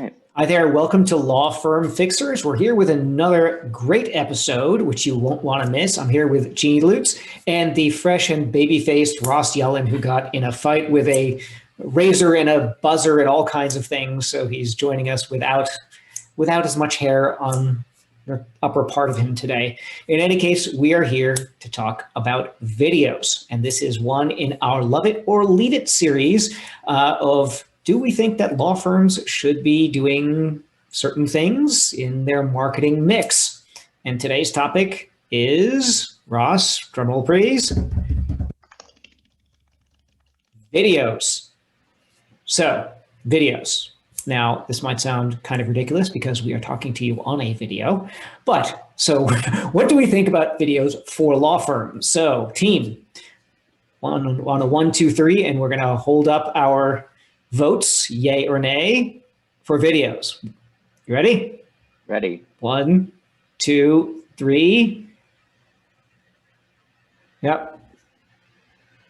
right. Hi there. Welcome to Law Firm Fixers. We're here with another great episode, which you won't want to miss. I'm here with Genie Lutz and the fresh and baby-faced Ross Yellin, who got in a fight with a razor and a buzzer and all kinds of things. So he's joining us without as much hair on the upper part of him today. In any case, we are here to talk about videos. And this is one in our Love It or Leave It series of do we think that law firms should be doing certain things in their marketing mix? And today's topic is, Ross, drumroll please, videos. So, videos. Now, this might sound kind of ridiculous because we are talking to you on a video, but so what do we think about videos for law firms? So, team, on a 1, 2, 3, and we're going to hold up our votes, yay or nay, for videos. You ready? Ready. 1, 2, 3. Yep.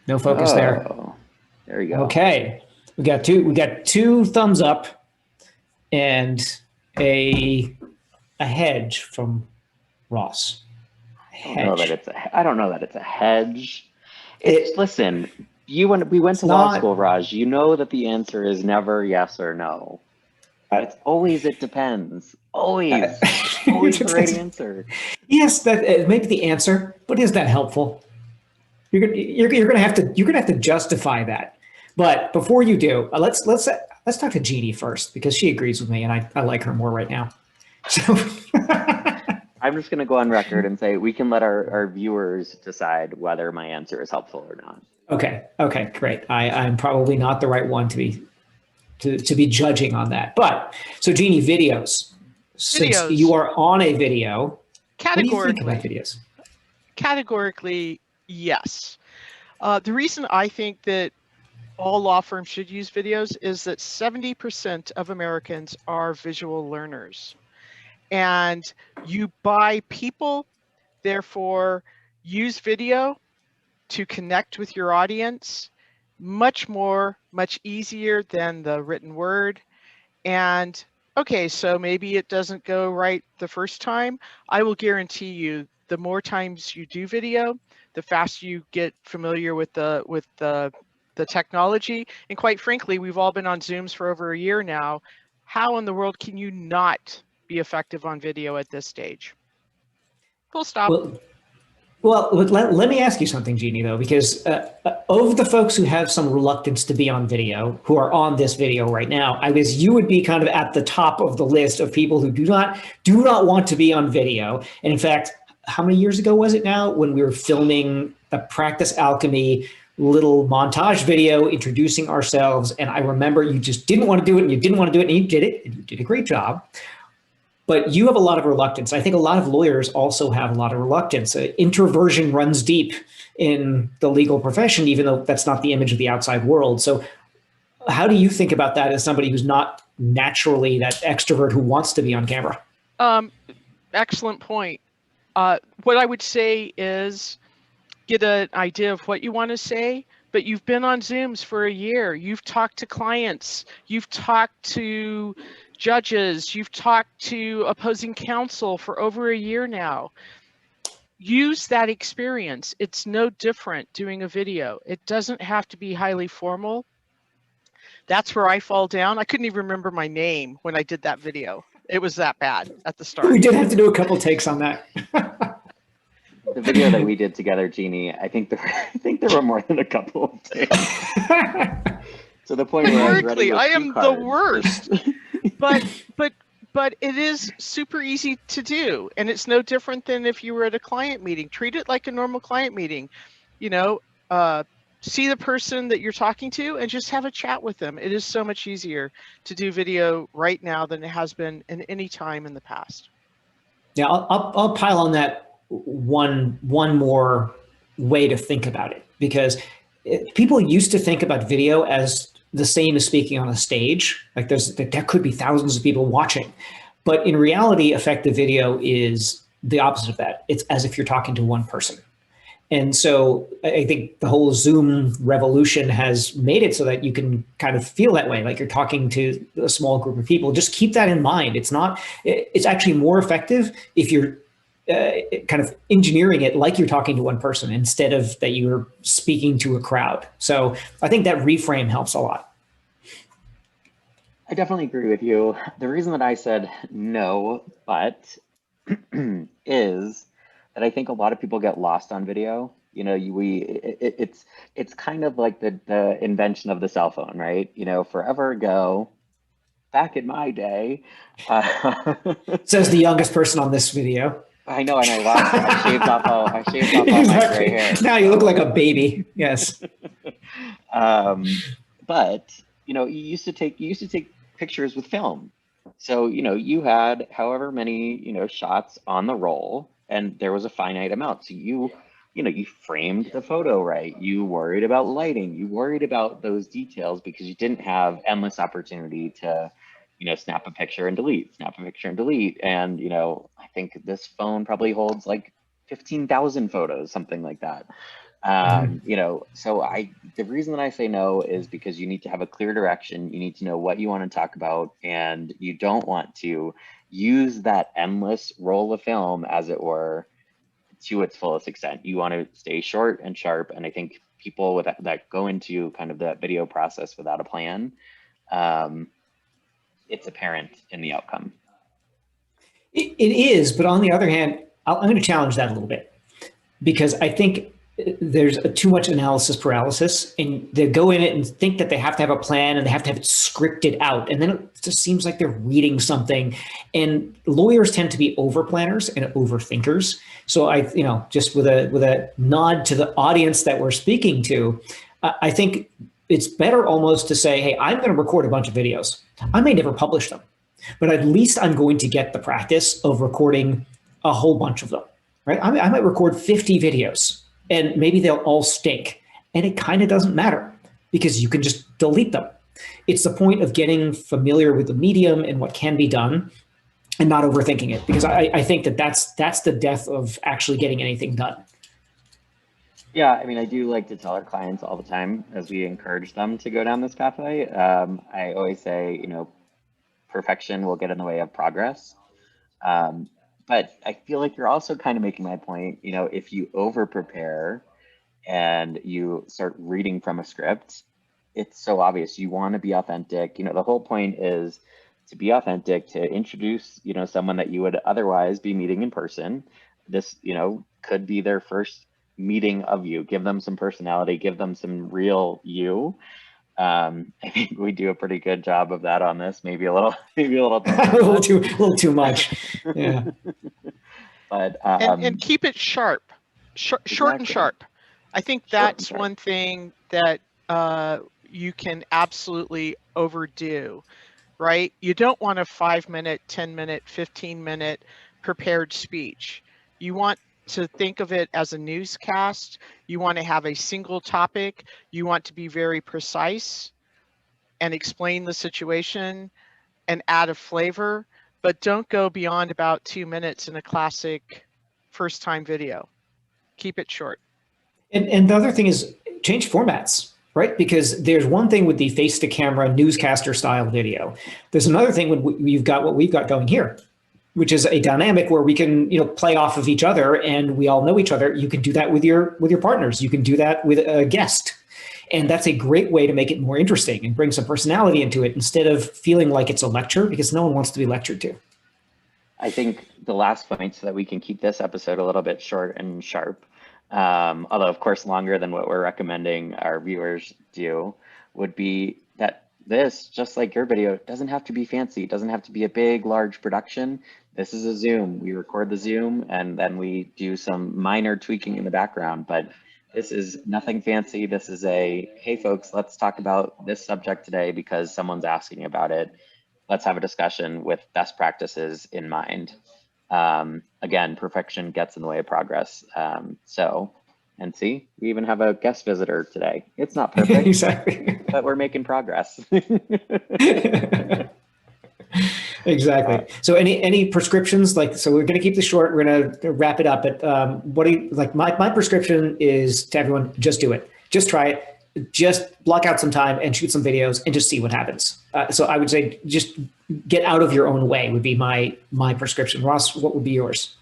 No focus there. There you go. Okay. We got two thumbs up and a hedge from Ross. I don't know that it's a hedge. Listen, we went to law school, Raj. You know that the answer is never yes or no. It's always it depends. Always the right answer. Yes, that may be the answer, but is that helpful? You're gonna have to justify that. But before you do, let's talk to Genie first because she agrees with me, and I like her more right now. So I'm just going to go on record and say we can let our viewers decide whether my answer is helpful or not. Okay, great. I'm probably not the right one to be judging on that. But so Genie, videos. Since you are on a video, what do you think about videos? Categorically, yes. The reason I think that all law firms should use videos is that 70% of Americans are visual learners. And you buy people, therefore use video to connect with your audience much easier than the written word. And okay, so maybe it doesn't go right the first time. I will guarantee you the more times you do video, the faster you get familiar with the technology. And quite frankly, we've all been on Zooms for over a year now. How in the world can you not be effective on video at this stage? Full stop. Well, let me ask you something, Genie, though, because of the folks who have some reluctance to be on video, who are on this video right now, I guess you would be kind of at the top of the list of people who do not want to be on video. And in fact, how many years ago was it now when we were filming a Practice Alchemy little montage video introducing ourselves? And I remember you just didn't want to do it, and you didn't want to do it, and you did it, and you did a great job. But you have a lot of reluctance. I think a lot of lawyers also have a lot of reluctance. Introversion runs deep in the legal profession, even though that's not the image of the outside world. So how do you think about that as somebody who's not naturally that extrovert who wants to be on camera? Excellent point. What I would say is get an idea of what you want to say, but you've been on Zooms for a year. You've talked to clients. You've talked to judges. You've talked to opposing counsel for over a year now. Use that experience. It's no different doing a video. It doesn't have to be highly formal. That's where I fall down. I couldn't even remember my name when I did that video. It was that bad at the start. We did have to do a couple takes on that. The video that we did together, Genie, I think there were more than a couple of takes. To the point where I am the worst. But it is super easy to do, and it's no different than if you were at a client meeting. Treat it like a normal client meeting. You know, see the person that you're talking to and just have a chat with them. It is so much easier to do video right now than it has been in any time in the past. Yeah, I'll pile on that one more way to think about it, because people used to think about video as the same as speaking on a stage. Like there could be thousands of people watching, but in reality, effective video is the opposite of that. It's as if you're talking to one person. And so I think the whole Zoom revolution has made it so that you can kind of feel that way, like you're talking to a small group of people. Just keep that in mind. It's actually more effective if you're kind of engineering it like you're talking to one person instead of that you're speaking to a crowd. So I think that reframe helps a lot. I definitely agree with you. The reason that I said no, but is that I think a lot of people get lost on video. You know, it's kind of like the invention of the cell phone, right? You know, forever ago, back in my day. Says the youngest person on this video. I know, and I shaved off all my gray hair. Now you look like a baby. Yes. But you know, you used to take pictures with film. So, you know, you had however many, you know, shots on the roll, and there was a finite amount. So you framed the photo right. You worried about lighting. You worried about those details because you didn't have endless opportunity to, you know, snap a picture and delete, snap a picture and delete. And, you know, I think this phone probably holds like 15,000 photos, something like that. You know, so the reason that I say no is because you need to have a clear direction. You need to know what you want to talk about, and you don't want to use that endless roll of film, as it were, to its fullest extent. You want to stay short and sharp. And I think people that go into kind of the video process without a plan, it's apparent in the outcome. It is, but on the other hand, I'm going to challenge that a little bit, because I think there's too much analysis paralysis, and they go in it and think that they have to have a plan and they have to have it scripted out. And then it just seems like they're reading something, and lawyers tend to be over planners and overthinkers. So just with a nod to the audience that we're speaking to, I think it's better almost to say, hey, I'm going to record a bunch of videos. I may never publish them, but at least I'm going to get the practice of recording a whole bunch of them, right? I might record 50 videos, and maybe they'll all stink. And it kind of doesn't matter because you can just delete them. It's the point of getting familiar with the medium and what can be done and not overthinking it, because I think that's the death of actually getting anything done. Yeah, I mean, I do like to tell our clients all the time as we encourage them to go down this pathway. I always say, you know, perfection will get in the way of progress. But I feel like you're also kind of making my point, you know, if you over prepare and you start reading from a script, it's so obvious. You want to be authentic. You know, the whole point is to be authentic, to introduce, you know, someone that you would otherwise be meeting in person. This, you know, could be their first meeting of you. Give them some personality, give them some real you. I think we do a pretty good job of that on this. Maybe a little a little too much. Yeah. But and keep it short and sharp. I think that's one thing that you can absolutely overdo, right? You don't want a 5-minute, 10-minute, 15-minute prepared speech. You want to think of it as a newscast. You want to have a single topic. You want to be very precise and explain the situation and add a flavor, but don't go beyond about 2 minutes in a classic first time video. Keep it short. And the other thing is change formats, right? Because there's one thing with the face to camera newscaster style video. There's another thing when we've got what we've got going here, which is a dynamic where we can, you know, play off of each other and we all know each other. You can do that with your partners. You can do that with a guest. And that's a great way to make it more interesting and bring some personality into it instead of feeling like it's a lecture, because no one wants to be lectured to. I think the last point, so that we can keep this episode a little bit short and sharp, although of course longer than what we're recommending our viewers do, would be that this, just like your video, doesn't have to be fancy. It doesn't have to be a big, large production. This is a Zoom. We record the Zoom and then we do some minor tweaking in the background, but this is nothing fancy. This is hey folks, let's talk about this subject today because someone's asking about it. Let's have a discussion with best practices in mind. Again, perfection gets in the way of progress. And see, we even have a guest visitor today. It's not perfect, exactly, but we're making progress. Exactly. So any prescriptions, like, so we're going to keep this short. We're going to wrap it up. But what do you like? My prescription is to everyone: just do it, just try it, just block out some time and shoot some videos and just see what happens. So I would say just get out of your own way would be my prescription. Ross, what would be yours?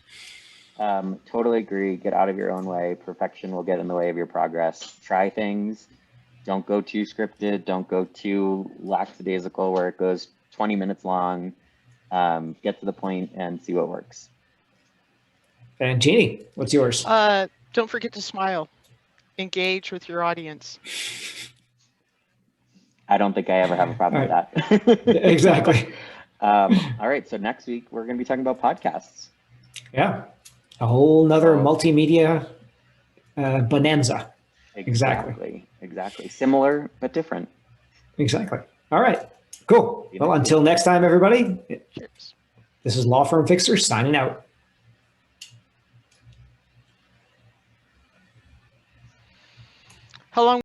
Totally agree. Get out of your own way. Perfection will get in the way of your progress. Try things. Don't go too scripted. Don't go too lackadaisical where it goes 20 minutes long. Get to the point and see what works. And Jeannie, what's yours? Don't forget to smile. Engage with your audience. I don't think I ever have a problem with that. Exactly. All right. So next week, we're going to be talking about podcasts. Yeah. A whole nother multimedia bonanza. Exactly. Similar, but different. Exactly. All right. Cool. Well, until next time, everybody. Cheers. This is Law Firm Fixer signing out. How long